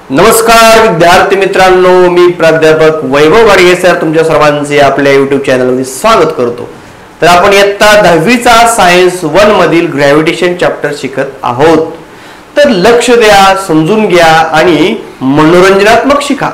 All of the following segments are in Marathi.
नमस्कार विद्यार्थी मित्रांनो, मी प्राध्यापक वैभव गाडगे सर तुमच्या सर्वांचे आपल्या YouTube चॅनलमध्ये स्वागत करतो। तर आपण इयत्ता 10वीचा सायन्स 1 मधील ग्रॅव्हिटेशन चॅप्टर शिकत आहोत। तर लक्ष द्या, समजून घ्या आणि मनोरंजनात्मक शिका।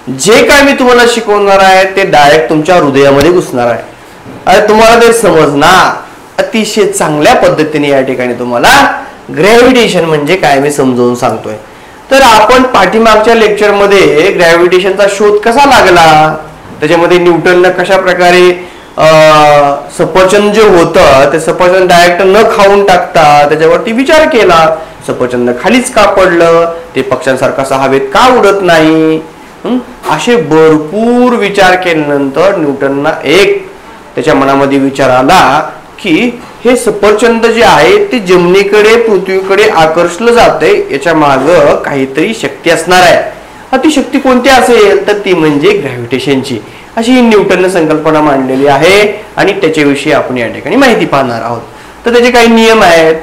जे काय मी तुम्हाला शिकवणार आहे ते डायरेक्ट तुमच्या हृदयामध्ये घुसणार आहे आणि तुम्हाला ते समजणार अतिशय चांगल्या पद्धतीने। या ठिकाणी तुम्हाला ग्रॅव्हिटेशन म्हणजे काय मी समजावून सांगतोय। तर आपण पाठीमागच्या लेक्चर मध्ये ग्रॅव्हिटेशनचा शोध कसा लागला, त्याच्यामध्ये न्यूटनने कशा प्रकारे सफरचंद जे होतं ते सफरचंद डायरेक्ट न खाऊन टाकता त्याच्यावरती विचार केला, सफरचंद खालीच का पडलं, ते पक्ष्यांसारखं हवेत का उडत नाही, असे भरपूर विचार केल्यानंतर न्यूटनना एक त्याच्या मनामध्ये विचार आला की हे सफरचंद जे आहे ते जमिनीकडे पृथ्वीकडे आकर्षलं जाते, याच्या मागे काहीतरी शक्ती असणार आहे। ती शक्ती कोणती असेल तर ती म्हणजे ग्रॅव्हिटेशनची, अशी न्यूटनने संकल्पना मांडलेली आहे आणि त्याच्याविषयी आपण या ठिकाणी माहिती पाहणार आहोत। तर त्याचे काही नियम आहेत।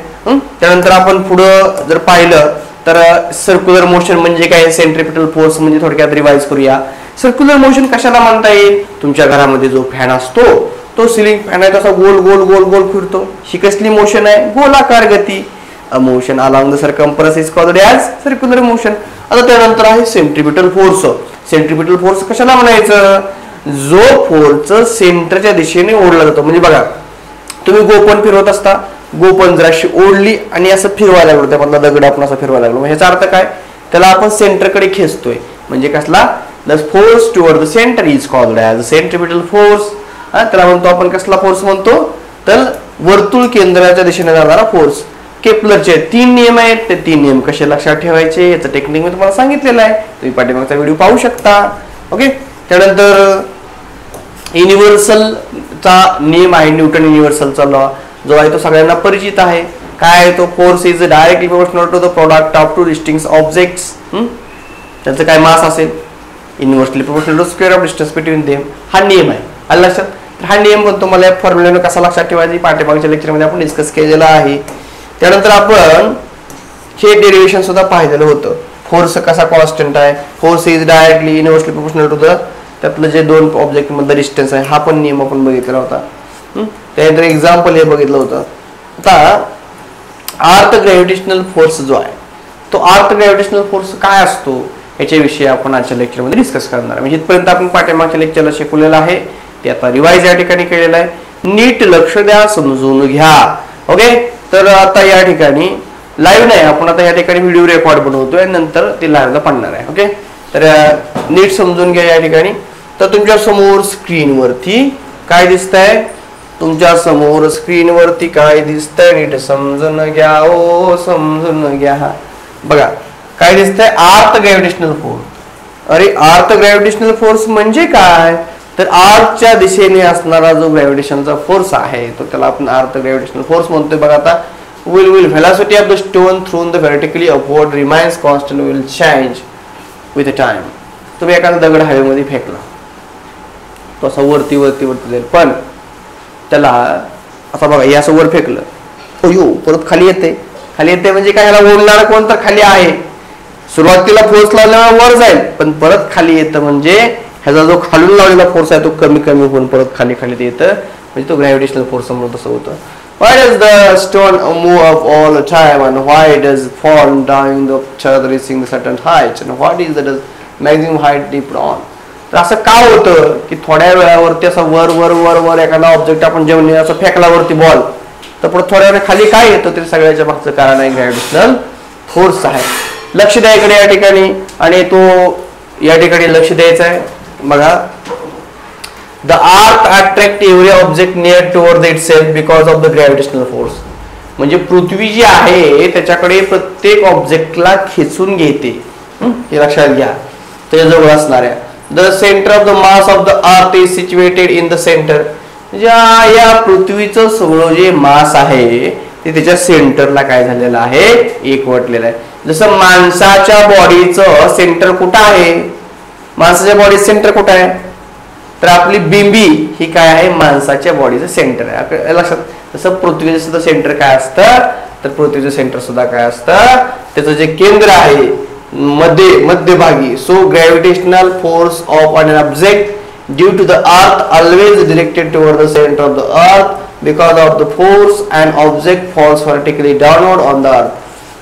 त्यानंतर आपण पुढे जर पाहिलं तर सर्क्युलर मोशन म्हणजे काय, सेंट्रिपिटल फोर्स म्हणजे थोडक्यात रिवाइज करूया। सर्क्युलर मोशन कशाला म्हणता येईल, तुमच्या घरामध्ये जो फॅन असतो तो सिलिंग फॅन आहे तसा गोल गोल गोल गोल फिरतो, ही कसली मोशन आहे, गोलाकार गती। A motion along the circumference is called as circular motion. आता त्यानंतर आहे सेंट्रिपिटल फोर्स। सेंट्रिपिटल फोर्स कशाला म्हणायचं, जो फोर्स सेंटरच्या दिशेने ओढला जातो। म्हणजे बघा तुम्ही गोपन फिरवत असता, गोपन जराशी ओढली आणि असं फिरवायला लागलो, त्यामधला दगड आपण असं फिरवायला लागलो, ह्याचा अर्थ काय, त्याला आपण सेंटरकडे खेचतोय, म्हणजे कसला, the force toward the centre is called as centripetal force. त्याला म्हणतो आपण कसला फोर्स म्हणतो, तर वर्तुळ केंद्राच्या दिशेने जाणारा फोर्स। केपलरचे 3 नियम आहेत, ते 3 नियम कसे लक्षात ठेवायचे याचं टेक्निक मी तुम्हाला सांगितलेलं आहे, तुम्ही पाठीमागचा व्हिडिओ पाहू शकता। ओके, त्यानंतर युनिव्हर्सलचा नियम आहे, न्यूटन युनिव्हर्सलचा लॉ जो आहे तो सगळ्यांना परिचित आहे। काय आहे तो, force is directly proportional to the product of 2 distinct objects. त्यांचं काय मास असेल, inversely proportional to square of distance between them, हा नियम आहे। आलं लक्षात, हा नियम पण तुम्हाला फॉर्म्युल्याने कसा लक्षात ठेवायचा पाठीमागच्या लेक्चरमध्ये आपण डिस्कस केलेला आहे। त्यानंतर आपण हे डेरिव्हेशन सुद्धा पाहिलेलं होतं, फोर्स कसा कॉन्स्टंट आहे, force is directly inversely proportional to the, त्यातलं जे 2 ऑब्जेक्ट मधलं डिस्टन्स आहे हा पण नियम आपण बघितलेला होता। त्यानंतर एक्झाम्पल हे बघितलं होतं। आता अर्थ ग्रॅव्हिटेशनल फोर्स जो आहे तो अर्थ ग्रॅव्हिटेशनल फोर्स काय असतो याच्याविषयी आपण आजच्या लेक्चरमध्ये डिस्कस करणार आहे। म्हणजे इथपर्यंत आपण पाठीमागच्या लेक्चरला शिकवलेलं आहे, ते आता रिवाइज या ठिकाणी केलेलं आहे, नीट लक्ष द्या, समजून घ्या। ओके, तर आता या ठिकाणी लाईव्ह नाही, आपण आता या ठिकाणी व्हिडिओ रेकॉर्ड बनवतोय, नंतर ते लाईव्हला पडणार आहे। ओके, तर नीट समजून घ्या या ठिकाणी। तर तुमच्या समोर स्क्रीनवरती काय दिसतंय, तुमच्या समोर स्क्रीनवरती काय दिसतंय नीट समजून घ्या, ओ समजून घ्या। बघा काय दिसतंय, अर्थ ग्रॅव्हिटेशनल फोर्स। अरे अर्थ ग्रॅव्हिटेशनल फोर्स म्हणजे काय, तर अर्थच्या दिशेने असणारा जो ग्रॅव्हिटेशनचा फोर्स आहे तो त्याला आपण अर्थ ग्रॅव्हिटेशनल फोर्स म्हणतोय। बघा आता, will velocity of the stone thrown the vertically upward remains constant will change with time। तुम्ही एखादा दगड हवेमध्ये फेकला, तो असा वरती वरती वरती जाईल, पण त्याला असं बघा, हे असं वर फेकलं, अयो परत खाली येते। खाली येते म्हणजे काय, ह्याला ओढणारा कोण तर खाली आहे, सुरुवातीला फोर्स लावल्यामुळे वर जाईल पण परत खाली येतं, म्हणजे ह्याचा जो खालून लावलेला फोर्स आहे तो कमी कमी होऊन परत खाली खाली येतं, म्हणजे तो ग्रॅव्हिटेशनल फोर्स म्हणून तसं होतं। Why does the stone move up all the time and why does fall down the path reaching the certain height and what is the maximum height depend on? तर असं का होतं की थोड्या वेळावरती असं वर वर वर वर एखादा ऑब्जेक्ट आपण जेवणे असं फेकल्यावरती बॉल, तर पुढे थोड्या वेळ खाली काय येतं, ते सगळ्याच्या मागचं कारण आहे ग्रॅव्हिटेशनल फोर्स आहे। लक्ष द्या इकडे या ठिकाणी, आणि तो या ठिकाणी लक्ष द्यायचं आहे। बघा, the earth attract every object near toward itself because of the gravitational force। म्हणजे पृथ्वी जी आहे त्याच्याकडे प्रत्येक ऑब्जेक्टला खेचून घेते, हे लक्षात घ्या, त्याच्या जवळ असणाऱ्या। the center of the mass of the earth is situated in the center। या पृथ्वीचं सगळं जे मास आहे ते त्याच्या सेंटरला काय झालेलं आहे, एकवटलेलं आहे। जसं माणसाच्या बॉडीचं सेंटर कुठं आहे, माणसाच्या बॉडी सेंटर कुठं आहे, तर आपली बिंबी ही काय आहे, माणसाच्या बॉडीचं सेंटर आहे लक्षात। तसं पृथ्वीचं सुद्धा सेंटर काय असतं, तर पृथ्वीचं सेंटर सुद्धा काय असतं, त्याचं जे केंद्र आहे मध्यभागी. So gravitational force of an object due to the earth always directed toward the centre of the earth because of the force and object falls vertically downward on the earth.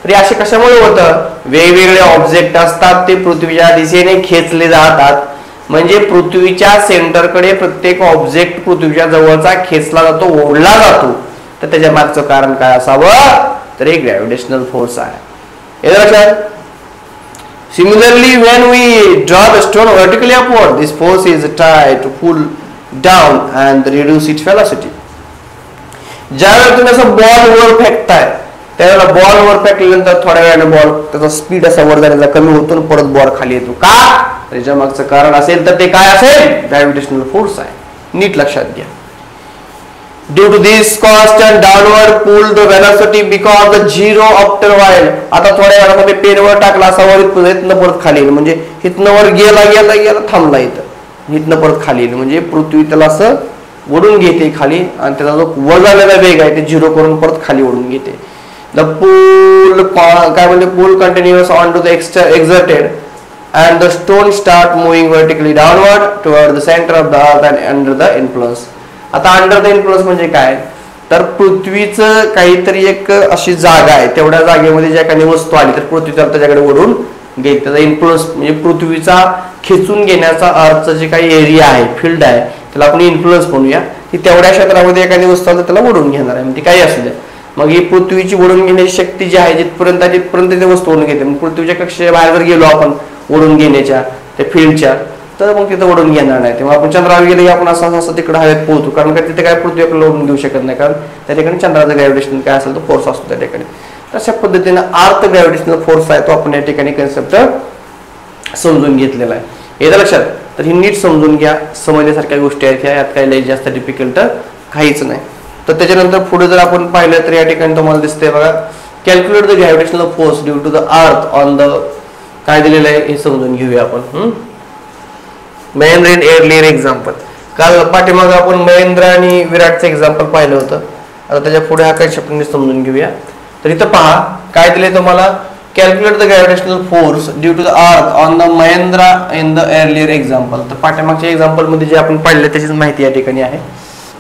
तर असे कशामुळे होतं, वेगवेगळे ऑब्जेक्ट असतात ते पृथ्वीच्या दिशेने खेचले जातात. म्हणजे पृथ्वीच्या सेंटरकडे प्रत्येक ऑब्जेक्ट पृथ्वीच्या जवळचा खेचला जातो, ओढला जातो. तर त्याच्या मागचं कारण काय असावं, तर एक ग्रॅव्हिटेशनल फोर्स आहे. हे लक्षात. Similarly, when we drop a stone vertically upward, this force is tried to pull down and reduce its velocity. ज्यावेळेला तुम्ही असं बॉल वर फेकताय, त्यावेळेला बॉल वर फेकल्यानंतर थोड्या वेळाने बॉल त्याचा स्पीड असा वर जाण्याचा कमी होतो आणि परत बॉल खाली येतो. का, त्याच्या मागचं कारण असेल तर ते काय असेल, ग्रॅव्हिटेशनल फोर्स आहे. नीट लक्षात घ्या. Due to this constant downward pull, the velocity because the zero after while. आता थोड्या वेळामध्ये पेन वर टाकला असा वर इथनं परत खाली येईल, म्हणजे इथनं वर गेला गेला गेला थांबला इथं, इथनं परत खाली येईल. म्हणजे पृथ्वी त्याला असं ओढून घेते खाली आणि त्याचा जो वर झालेला वेग आहे ते झिरो करून परत खाली ओढून घेते. द पुल काय म्हणजे pull continuous on to the exerted and the stone start moving vertically downward toward the center of the earth and under the influence. आता अंडर द इन्फ्लुअन्स म्हणजे काय, तर पृथ्वीचं काहीतरी एक अशी जागा आहे, तेवढ्या जागेमध्ये ज्या काही वस्तू आली तर पृथ्वी त्याच्याकडे ओढून घेते. त्याचा इन्फ्लुअन्स म्हणजे पृथ्वीचा खेचून घेण्याचा अर्थ जे काही एरिया आहे, फील्ड आहे, त्याला आपण इन्फ्लुअन्स म्हणूया. ती तेवढ्या क्षेत्रामध्ये एखादी वस्तू आली त्याला ओढून घेणार आहे, ती काही असू द्या. मग ही पृथ्वीची ओढून घेण्याची शक्ती जी आहे जिथपर्यंत ते वस्तू ओढून घेते. मग पृथ्वीच्या कक्षेच्या बाहेर जर गेलो आपण ओढून घेण्याच्या त्या फील्डच्या, तर मग तिथं ओढून घेणार नाही. तेव्हा आपण चंद्रावर गेले की आपण असं असं तिकडे हवेत पोहतो, कारण का तिथे काय पृथ्वी आपल्याला ओढून घेऊ शकत नाही, कारण त्या ठिकाणी चंद्राचं ग्रॅव्हिटेशन काय असेल तो फोर्स असतो त्या ठिकाणी. तशा पद्धतीने अर्थ ग्रॅव्हिटेशनल फोर्स आहे तो आपण या ठिकाणी कन्सेप्ट समजून घेतलेला आहे. येतं लक्षात. तर ही नीट समजून घ्या, समजण्यासारख्या गोष्टी आहेत ह्या, यात काही लई जास्त डिफिकल्ट काहीच नाही. तर त्याच्यानंतर पुढे जर आपण पाहिलं तर या ठिकाणी तुम्हाला दिसतंय बघा, calculate the gravitational force due to the earth on the, काय दिलेलं आहे हे समजून घेऊया आपण. Mahendra and earlier example. काल पाठीमागे आपण महेंद्र आणि विराटचं एक्झाम्पल पाहिलं होतं. आता त्याच्या पुढे हा कन्सेप्ट समजून घेऊया. तर इथं पहा काय दिले तुम्हाला, calculate the gravitational force due to the earth on the Mahendra in the earlier example. तर पाठीमागच्या एक्झाम्पल मध्ये जे आपण पाहिलं त्याचीच माहिती या ठिकाणी आहे.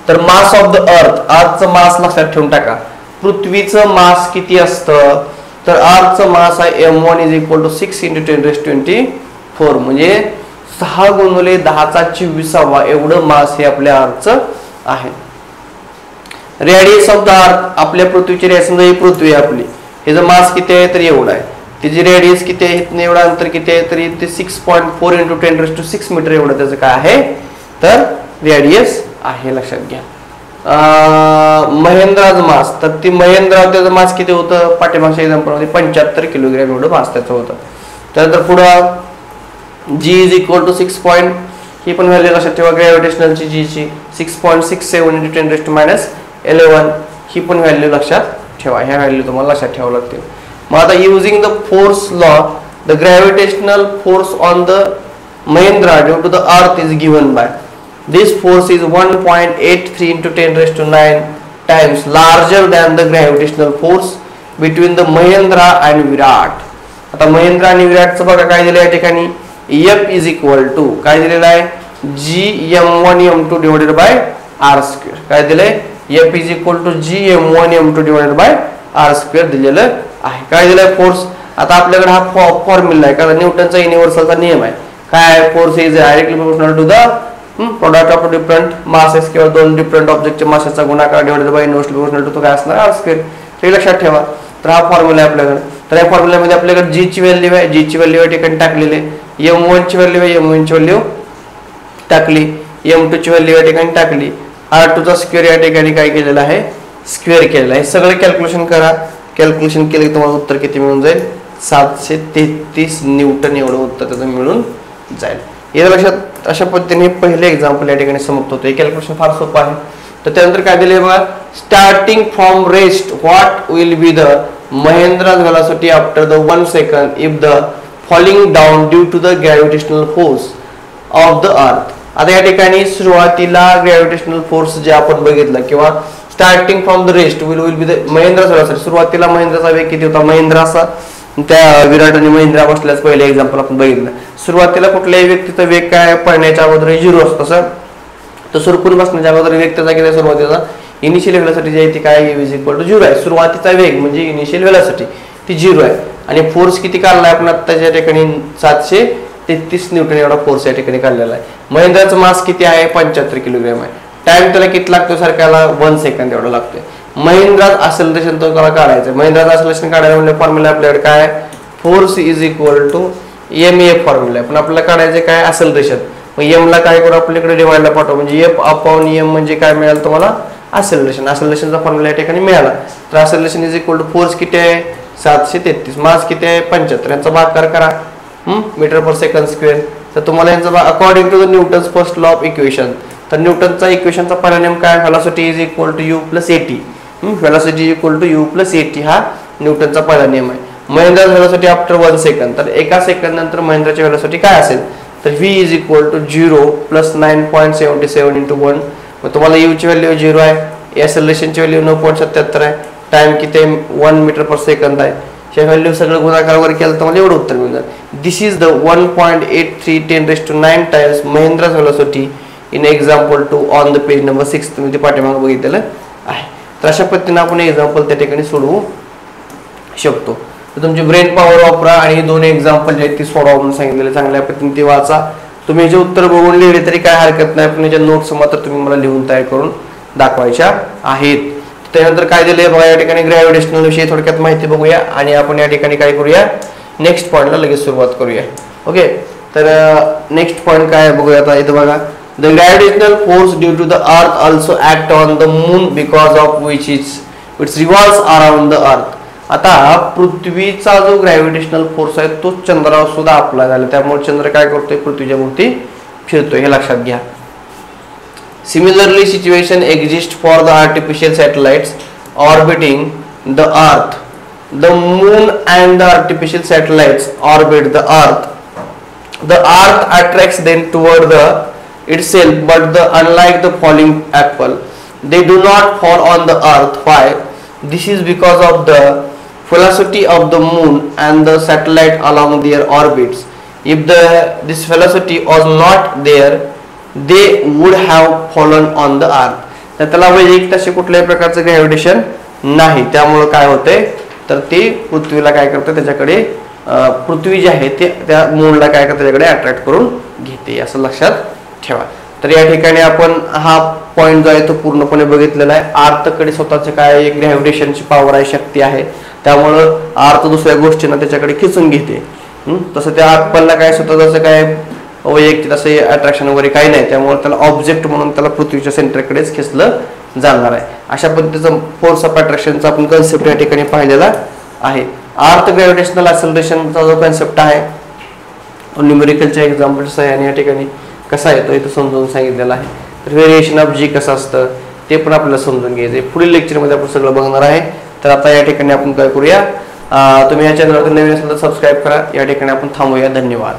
तर मास ऑफ द अर्थ, अर्थचं मास लक्षात ठेवून टाका. पृथ्वीचं मास किती असतं, तर अर्थचं मास आहे m1 इज इक्वल टू 6 × 10⁻24, म्हणजे 6 × 10⁻24 एवढं मास हे आपल्या अर्थचं आहे. रेडियस ऑफ द अर्थ, आपल्या पृथ्वीची रेडियस, ही पृथ्वी आपली, ह्याचं मास किती आहे तर एवढं आहे. त्याची रेडियस किती आहे, इथनं एवढं अंतर किती आहे, तरी ते 6.4 × 10⁻6 मीटर एवढं त्याचं काय आहे तर रेडियस आहे. लक्षात घ्या. महेंद्राचं मास, तर ती महेंद्रा त्याचं मास किती होतं पाठीमागच्या एक्झाम्पल मध्ये 75 किलोग्रॅम एवढं मास त्याचं होतं. त्यानंतर पुढं जी इज इक्वल टू 6. ही पण व्हॅल्यू लक्षात ठेवा ग्रॅव्हिटेशनलची, जीची 6.67 × 10⁻11, ही पण व्हॅल्यू लक्षात ठेवा. ह्या व्हॅल्यू तुम्हाला लक्षात ठेवावं लागतील. मग आता using the force law, the gravitational force on the Mahendra due to the earth is given by, this force is 1.83 × 10⁻9 times larger than the gravitational force between the Mahendra and Virat. आता महेंद्र आणि विराटचं बघा काय दिलं या ठिकाणी, F इज इक्वल टू काय दिलेलं आहे, Gm1m2 डिवाइडेड बाय r². काय दिलंय, F is equal to Gm1m2 divided by r² दिलेलं आहे. काय दिलंय फोर्स. आता आपल्याकडे हा फॉर्म्युला आहे, कारण न्यूटनचा युनिव्हर्सलचा नियम आहे. काय, force is directly proportional to the product of different masses किंवा दोन डिफरंट ऑब्जेक्टच्या मासेसचा गुणाकार divided by inversely proportional to तो काय असणार r². हे लक्षात ठेवा. तर हा फॉर्म्युला आहे आपल्याकडे. तर या फॉर्म्युल्यामध्ये आपल्याकडे जी ची व्हॅल्यू आहे, जी ची व्हॅल्यू या ठिकाणी टाकलेली आहे, m1 ची व्हॅल्यू आहे, m1 ची व्हॅल्यू टाकली, m2 ची व्हॅल्यू या ठिकाणी टाकली, r2 चा स्क्वेअर या ठिकाणी काय केलेला आहे, स्क्वेअर केलेला आहे. सगळं कॅल्क्युलेशन करा. कॅल्क्युलेशन केलं की तुम्हाला उत्तर किती मिळून जाईल, 733 न्यूटन एवढं उत्तर त्याचं मिळून जाईल. या लक्षात. अशा पद्धतीने पहिले एक्झाम्पल या ठिकाणी समाप्त होतं. हे कॅल्क्युलेशन फार सोपं आहे. तर त्यानंतर काय दिले बघा, starting from rest what will be the Mahendra's velocity after the 1 second if the falling down due to the gravitational force of the earth. आता या ठिकाणी सुरुवातीला ग्रॅव्हिटेशनल फोर्स जे आपण बघितला किंवा starting from the rest will be the Mahendra's velocity. सुरुवातीला महेंद्राचा वेग किती होता, महेंद्राचा त्या विराट आणि महेंद्रा बसल्याच पहिले एक्झाम्पल आपण बघितलं. सुरुवातीला कुठल्याही व्यक्तीचा वेग काय पळण्याच्या अगोदर 0 असतो सर. तर सुरकुन बसण्याच्या अगोदर वेग त्याचा किती सुरुवातीचा इनिशियल व्हेलॉसिटी जी आहे ती काय इज इक्वल टू 0 आहे. सुरुवातीचा वेग म्हणजे इनिशियल व्हेलॉसिटी ती 0 आहे. आणि फोर्स किती काढलाय आपण आत्ताच्या ठिकाणी 733 न्यूटन एवढा फोर्स या ठिकाणी काढलेला आहे. महेंद्राचं मास किती आहे 75 किलोग्राम आहे. टाइम त्याला किती लागतो सारख्याला 1 सेकंद एवढा लागतोय. महिंद्रा ॲक्सेलरेशन तो त्याला काढायचं. महिंद्राचं ॲक्सेलरेशन काढायला म्हणजे फॉर्म्युला आपल्याकडे काय force is equal to M formula आहे. पण आपल्याला काढायचं काय ॲक्सेलरेशन. मग एमला काय करू आपल्याकडे डिवाइडला पाठवू म्हणजे एफ अपॉन एम म्हणजे काय मिळालं तुम्हाला ॲक्सेलरेशन. ॲक्सेलरेशनचा फॉर्म्युला या ठिकाणी मिळाला. तर acceleration is equal to force किती आहे 733 मास किती आहे 75 यांचा भागाकार करा मीटर पर सेकंड स्क्वेअर. तर तुम्हाला यांचा according to the Newton's first law of equation. तर न्यूटनचा इक्वेशनचा पहिला नियम काय velocity is equal to u plus a t. Velocity equal to u plus a t हा न्यूटनचा पहिला नियम आहे. Mahendra velocity after 1 second. तर एका सेकंद नंतर महेंद्राची व्हेलॉसिटी काय असेल तर v is equal to 0 plus 9.77 into 1. मग तुम्हाला u ची व्हॅल्यू 0 आहे. ॲक्सेलरेशनची व्हॅल्यू 9.77 आहे. टाइम किती 1 मीटर पर सेकंद आहे. ह्या व्हॅल्यू सगळं गुणाकार वगैरे केलं तर मला एवढं उत्तर मिळणार. This is the 1.83 times Mahindra velocity in example 2 on the page number 6 तुम्ही ते पाठीमागे बघितलेलं आहे. तर अशा पद्धतीने आपण एक्झाम्पल त्या ठिकाणी सोडवू शकतो. तर तुमची ब्रेन पॉवर वापरा आणि 2 एक्झाम्पल जे आहेत ती सोडवा म्हणून सांगितलेले चांगल्या पद्धतीने ते वाचा. तुम्ही जे उत्तर बघून लिहिले तरी काय हरकत नाही. पण ज्या नोट्स मात्र तुम्ही मला लिहून तयार करून दाखवायच्या आहेत. त्यानंतर काय दिले बघा या ठिकाणी ग्रॅव्हिटेशनल विषयी थोडक्यात माहिती बघूया आणि आपण या ठिकाणी काय करूया नेक्स्ट पॉईंटला लगेच सुरुवात करूया. ओके तर नेक्स्ट पॉईंट काय बघूया आता इथं बघा. The gravitational force due to the earth also act on the moon because of which it revolves around the earth. आता पृथ्वीचा जो ग्रॅव्हिटेशनल फोर्स आहे तो चंद्रावर सुद्धा अप्लाय झाला. त्यामुळे चंद्र काय करतोय पृथ्वीच्या भोवती फिरतोय हे लक्षात घ्या. Similarly situation exists for the artificial satellites orbiting the earth. The moon and the artificial satellites orbit the earth. The earth attracts them toward the itself, but unlike the falling apple, they do not fall on the earth. Why? This is because of the velocity of the moon and the satellite along their orbits. If this velocity was not there, they would have fallen on the earth. तर त्याला वैयक्तिक तसे कुठल्याही प्रकारचं ग्रॅव्हिटेशन नाही. त्यामुळे काय होते तर ते पृथ्वीला काय करते त्याच्याकडे पृथ्वी जी आहे ते त्या मूनला काय करते त्याच्याकडे अट्रॅक्ट करून घेते असं लक्षात ठेवा. तर या ठिकाणी आपण हा पॉइंट जो आहे तो पूर्णपणे बघितलेला आहे. आर्थकडे स्वतःचे काय ग्रॅव्हिटेशनची पॉवर आहे शक्ती आहे. त्यामुळं आर्थ दुसऱ्या गोष्टींना त्याच्याकडे खिचून घेते. तसं त्या ॲपलला काय स्वतः जसं काय वैयक्तिक असे अट्रॅक्शन वगैरे काही नाही. त्यामुळे त्याला ऑब्जेक्ट म्हणून त्याला पृथ्वीच्या सेंटरकडेच खेचलं जाणार आहे. अशा पद्धतीचं फोर्स ऑफ अट्रॅक्शनचा आपण कन्सेप्ट या ठिकाणी पाहिलेला आहे. आर्थ ग्रॅव्हिटेशनल ॲक्सेलरेशनचा जो कन्सेप्ट आहे न्यूमेरिकलच्या एक्झाम्पल्स आहे आणि या ठिकाणी कसा येतो इथं समजून सांगितलेलं आहे. तर व्हेरिएशन ऑफ जी कसं असतं ते पण आपल्याला समजून घ्यायचं. पुढील लेक्चरमध्ये आपण सगळं बघणार आहे. तर आता या ठिकाणी आपण काय करूया तुम्ही या चॅनलवर नवीन असेल तर सबस्क्राईब करा. या ठिकाणी आपण थांबूया. धन्यवाद.